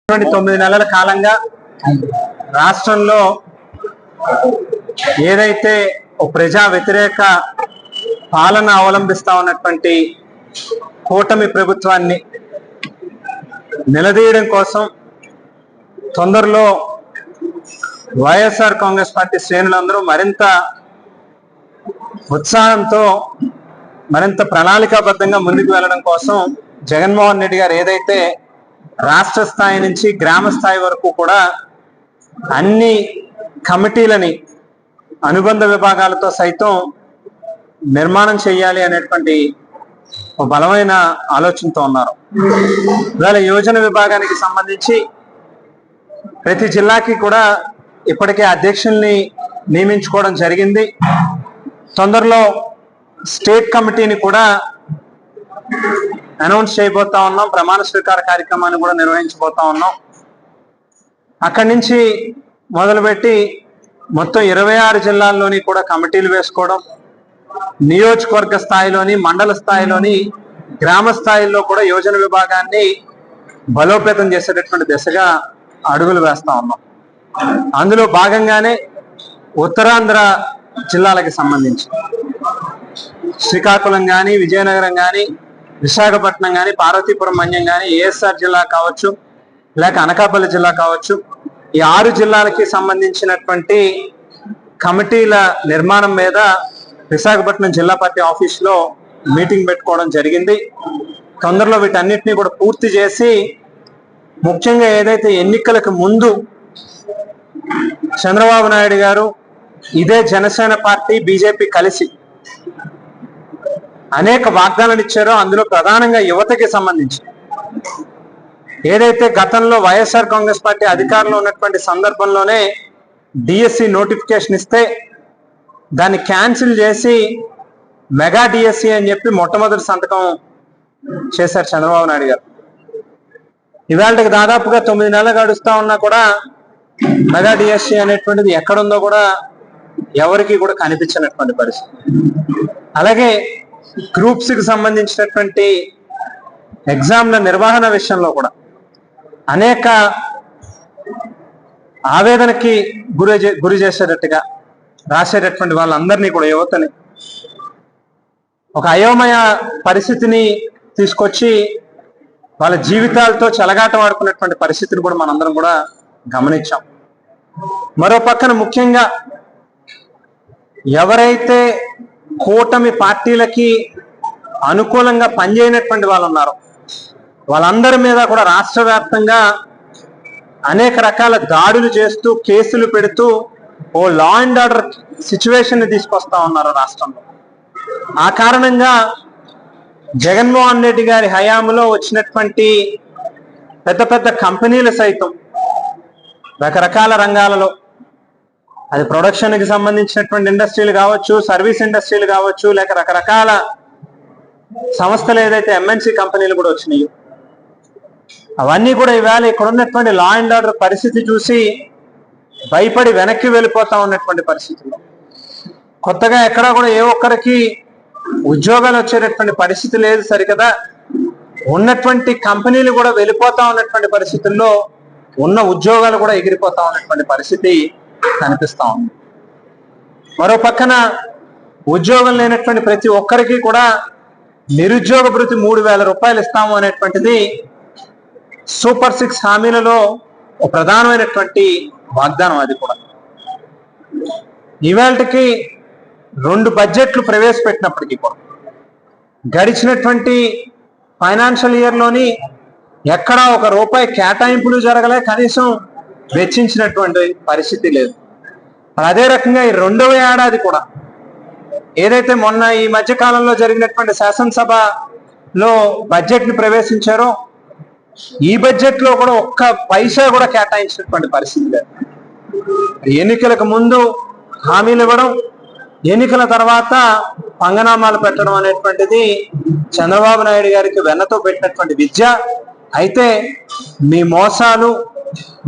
9 నెలల కాలంగా రాష్ట్రంలో ఏదైతే ప్రజా వ్యతిరేక పాలన అవలంబిస్తా ఉన్నటువంటి కూటమి ప్రభుత్వాన్ని నిలదీయడం కోసం తొందరలో వైఎస్ఆర్ కాంగ్రెస్ పార్టీ శ్రేణులందరూ మరింత ఉత్సాహంతో మరింత ప్రణాళికాబద్ధంగా ముందుకు వెళ్ళడం కోసం జగన్మోహన్ రెడ్డి గారు ఏదైతే రాష్ట్ర స్థాయి నుంచి గ్రామ స్థాయి వరకు కూడా అన్ని కమిటీలని అనుబంధ విభాగాలతో సైతం నిర్మాణం చేయాలి అనేటువంటి ఒక బలమైన ఆలోచనతో ఉన్నారు. ఇవాళ యోజన విభాగానికి సంబంధించి ప్రతి జిల్లాకి కూడా ఇప్పటికే అధ్యక్షుల్ని నియమించుకోవడం జరిగింది. తొందరలో స్టేట్ కమిటీని కూడా అనౌన్స్ చేయబోతా ఉన్నాం. ప్రమాణ స్వీకార కార్యక్రమాన్ని కూడా నిర్వహించబోతా ఉన్నాం. అక్కడి నుంచి మొదలుపెట్టి మొత్తం 26 జిల్లాల్లోని కూడా కమిటీలు వేసుకోవడం, నియోజకవర్గ స్థాయిలోని మండల స్థాయిలోని గ్రామ స్థాయిలో కూడా యోజన విభాగాన్ని బలోపేతం చేసేటటువంటి దిశగా అడుగులు వేస్తా ఉన్నాం. అందులో భాగంగానే ఉత్తరాంధ్ర జిల్లాలకు సంబంధించి శ్రీకాకుళం కానీ, విజయనగరం కానీ, విశాఖపట్నం కానీ, పార్వతీపురం మన్యం కానీ, ఏఎస్ఆర్ జిల్లా కావచ్చు, లేక అనకాపల్లి జిల్లా కావచ్చు, ఈ 6 జిల్లాలకి సంబంధించినటువంటి కమిటీల నిర్మాణం మీద విశాఖపట్నం జిల్లా పార్టీ ఆఫీస్లో మీటింగ్ పెట్టుకోవడం జరిగింది. తొందరలో వీటన్నిటినీ కూడా పూర్తి చేసి ముఖ్యంగా ఏదైతే ఎన్నికలకు ముందు చంద్రబాబు నాయుడు గారు ఇదే జనసేన పార్టీ బీజేపీ కలిసి అనేక వాగ్దానాలు ఇచ్చారో అందులో ప్రధానంగా యువతకి సంబంధించి ఏదైతే గతంలో వైఎస్ఆర్ కాంగ్రెస్ పార్టీ అధికారంలో ఉన్నటువంటి సందర్భంలోనే డిఎస్సి నోటిఫికేషన్ ఇస్తే దాన్ని క్యాన్సిల్ చేసి మెగా డిఎస్సి అని చెప్పి మొట్టమొదటి సంతకం చేశారు చంద్రబాబు నాయుడు గారు. ఇవాళకి దాదాపుగా 9 నెలలు గడుస్తా ఉన్నా కూడా మెగా డిఎస్సి అనేటువంటిది ఎక్కడుందో కూడా ఎవరికి కూడా కనిపించినటువంటి పరిస్థితి. అలాగే గ్రూప్స్ కి సంబంధించినటువంటి ఎగ్జామ్ల నిర్వహణ విషయంలో కూడా అనేక ఆవేదనకి గురి చేసేటట్టుగా రాసేటటువంటి వాళ్ళందరినీ కూడా యువతని ఒక అయోమయ పరిస్థితిని తీసుకొచ్చి వాళ్ళ జీవితాలతో చెలగాటం ఆడుకున్నటువంటి పరిస్థితిని కూడా మనందరం కూడా గమనించాం. మరో పక్కన ముఖ్యంగా ఎవరైతే కూటమి పార్టీలకి అనుకూలంగా పనిచేయనటువంటి వాళ్ళు ఉన్నారు వాళ్ళందరి మీద కూడా రాష్ట్ర వ్యాప్తంగా అనేక రకాల దాడులు చేస్తూ కేసులు పెడుతూ ఓ లా అండ్ ఆర్డర్ సిచ్యువేషన్ ని తీసుకొస్తా ఉన్నారు రాష్ట్రంలో. ఆ కారణంగా జగన్మోహన్ రెడ్డి గారి హయాంలో వచ్చినటువంటి పెద్ద పెద్ద కంపెనీలు సైతం రకరకాల రంగాలలో, అది ప్రొడక్షన్కి సంబంధించినటువంటి ఇండస్ట్రీలు కావచ్చు, సర్వీస్ ఇండస్ట్రీలు కావచ్చు, లేక రకరకాల సంస్థలు ఏదైతే ఎంఎన్సీ కంపెనీలు కూడా వచ్చినాయి అవన్నీ కూడా ఇవాళ ఇక్కడ ఉన్నటువంటి లా అండ్ ఆర్డర్ పరిస్థితి చూసి భయపడి వెనక్కి వెళ్ళిపోతా ఉన్నటువంటి పరిస్థితుల్లో కొత్తగా ఎక్కడా కూడా ఏ ఒక్కరికి ఉద్యోగాలు వచ్చేటటువంటి పరిస్థితి లేదు. సరికదా ఉన్నటువంటి కంపెనీలు కూడా వెళ్ళిపోతా ఉన్నటువంటి పరిస్థితుల్లో ఉన్న ఉద్యోగాలు కూడా ఎగిరిపోతా ఉన్నటువంటి పరిస్థితి కనిపిస్తా ఉంది. మరో పక్కన ఉద్యోగం లేనటువంటి ప్రతి ఒక్కరికి కూడా నిరుద్యోగ భృతి 3,000 రూపాయలు ఇస్తాము అనేటువంటిది సూపర్ 6 హామీలలో ఒక ప్రధానమైనటువంటి వాగ్దానం. అది కూడా ఇవాళకి 2 బడ్జెట్లు ప్రవేశపెట్టినప్పటికీ కూడా గడిచినటువంటి ఫైనాన్షియల్ ఇయర్లోని ఎక్కడా ₹1 కేటాయింపులు జరగలే, కనీసం వెచ్చించినటువంటి పరిస్థితి లేదు. అదే రకంగా ఈ 2వ ఏడాది కూడా ఏదైతే మొన్న ఈ మధ్య కాలంలో జరిగినటువంటి శాసనసభలో బడ్జెట్ ని ప్రవేశించారో ఈ బడ్జెట్ లో కూడా ఒక్క పైసా కూడా కేటాయించినటువంటి పరిస్థితి లేదు. ఎన్నికలకు ముందు హామీలు ఇవ్వడం, ఎన్నికల తర్వాత పంగనామాలు పెట్టడం అనేటువంటిది చంద్రబాబు నాయుడు గారికి వెన్నతో పెట్టినటువంటి విద్య. అయితే మీ మోసాలు,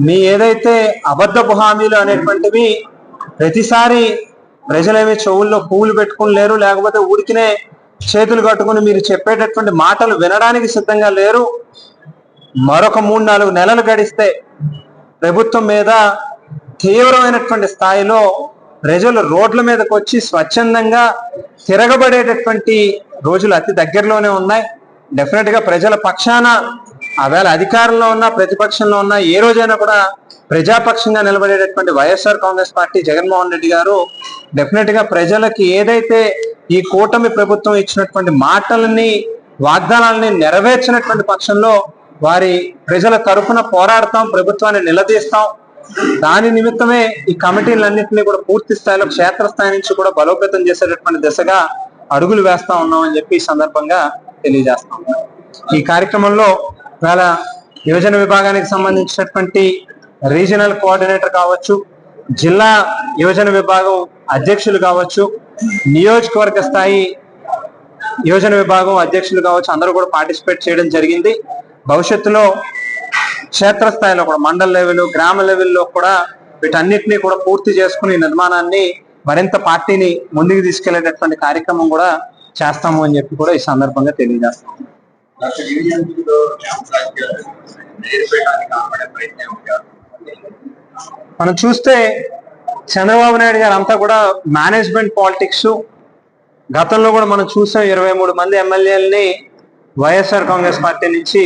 మీ ఏదైతే అబద్ధపు హామీలు అనేటువంటివి ప్రతిసారి ప్రజలేమీ చెవుల్లో పువ్వులు పెట్టుకుని లేరు, లేకపోతే ఊరికినే చేతులు కట్టుకుని మీరు చెప్పేటటువంటి మాటలు వినడానికి సిద్ధంగా లేరు. మరొక 3-4 నెలలు గడిస్తే ప్రభుత్వం మీద తీవ్రమైనటువంటి స్థాయిలో ప్రజలు రోడ్ల మీదకి వచ్చి స్వచ్ఛందంగా తిరగబడేటటువంటి రోజులు అతి దగ్గరలోనే ఉన్నాయి. డెఫినెట్ గా ప్రజల పక్షాన ఆవేళ అధికారంలో ఉన్నా ప్రతిపక్షంలో ఉన్నా ఏ రోజైనా కూడా ప్రజాపక్షంగా నిలబడేటటువంటి వైఎస్ఆర్ కాంగ్రెస్ పార్టీ జగన్మోహన్ రెడ్డి గారు డెఫినెట్ గా ప్రజలకి ఏదైతే ఈ కూటమి ప్రభుత్వం ఇచ్చినటువంటి మాటలని వాగ్దానాలని నెరవేర్చినటువంటి పక్షంలో వారి ప్రజల తరఫున పోరాడతాం, ప్రభుత్వాన్ని నిలదీస్తాం. దాని నిమిత్తమే ఈ కమిటీలన్నింటినీ కూడా పూర్తి స్థాయిలో క్షేత్రస్థాయి నుంచి కూడా బలోపేతం చేసేటటువంటి దిశగా అడుగులు వేస్తా ఉన్నాం అని చెప్పి ఈ సందర్భంగా తెలియజేస్తా ఉన్నాం. ఈ కార్యక్రమంలో వేళ యువజన విభాగానికి సంబంధించినటువంటి రీజనల్ కోఆర్డినేటర్ కావచ్చు, జిల్లా యువజన విభాగం అధ్యక్షులు కావచ్చు, నియోజకవర్గ స్థాయి యువజన విభాగం అధ్యక్షులు కావచ్చు, అందరూ కూడా పార్టిసిపేట్ చేయడం జరిగింది. భవిష్యత్తులో క్షేత్రస్థాయిలో కూడా మండల లెవెల్, గ్రామ లెవెల్లో కూడా వీటన్నిటినీ కూడా పూర్తి చేసుకుని నిర్మాణాన్ని మరింత పార్టీని ముందుకు తీసుకెళ్లేటటువంటి కార్యక్రమం కూడా చేస్తాము అని చెప్పి కూడా ఈ సందర్భంగా తెలియజేస్తాము. మనం చూస్తే చంద్రబాబు నాయుడు గారు అంతా కూడా మేనేజ్మెంట్ పాలిటిక్స్, గతంలో కూడా మనం చూసాం 23 మంది ఎమ్మెల్యేలని వైఎస్ఆర్ కాంగ్రెస్ పార్టీ నుంచి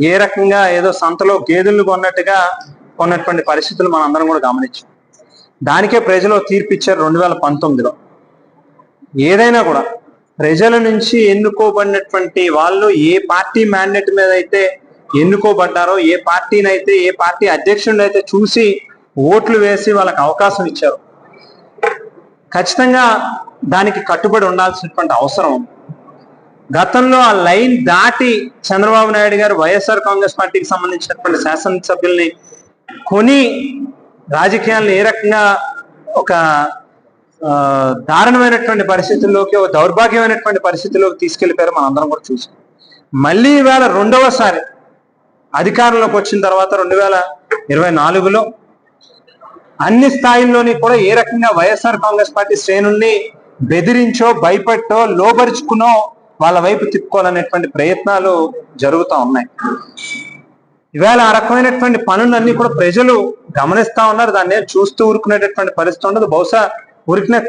ఏ రకంగా ఏదో సంతలో గేదెలు కొన్నట్టుగా కొన్నటువంటి పరిస్థితులు మనం అందరం కూడా గమనించాం. దానికే ప్రజలు తీర్పిచ్చారు 2019లో. ఏదైనా కూడా ప్రజల నుంచి ఎన్నుకోబడినటువంటి వాళ్ళు ఏ పార్టీ మ్యాండేట్ మీద అయితే ఎన్నుకోబడ్డారో, ఏ పార్టీనైతే ఏ పార్టీ అధ్యక్షుడిని అయితే చూసి ఓట్లు వేసి వాళ్ళకి అవకాశం ఇచ్చారు, ఖచ్చితంగా దానికి కట్టుబడి ఉండాల్సినటువంటి అవసరం ఉంది. గతంలో ఆ లైన్ దాటి చంద్రబాబు నాయుడు గారు వైఎస్ఆర్ కాంగ్రెస్ పార్టీకి సంబంధించినటువంటి శాసనసభ్యుల్ని కొని రాజకీయాలను ఏ రకంగా ఒక దారుణమైనటువంటి పరిస్థితుల్లోకి, ఒక దౌర్భాగ్యమైనటువంటి పరిస్థితుల్లోకి తీసుకెళ్లిపోయారు మనం అందరం కూడా చూసాం. మళ్ళీ ఈవేళ రెండవసారి అధికారంలోకి వచ్చిన తర్వాత 2024లో అన్ని స్థాయిల్లోని కూడా ఏ రకంగా వైఎస్ఆర్ కాంగ్రెస్ పార్టీ శ్రేణుల్ని బెదిరించో, భయపెట్టో, లోబరుచుకునో వాళ్ళ వైపు తిప్పుకోవాలనేటువంటి ప్రయత్నాలు జరుగుతూ ఉన్నాయి. ఈవేళ ఆ రకమైనటువంటి పనులన్నీ కూడా ప్రజలు గమనిస్తా ఉన్నారు. దాన్ని చూస్తూ ఊరుకునేటటువంటి పరిస్థితి ఉండదు. బహుశా ఊరికనే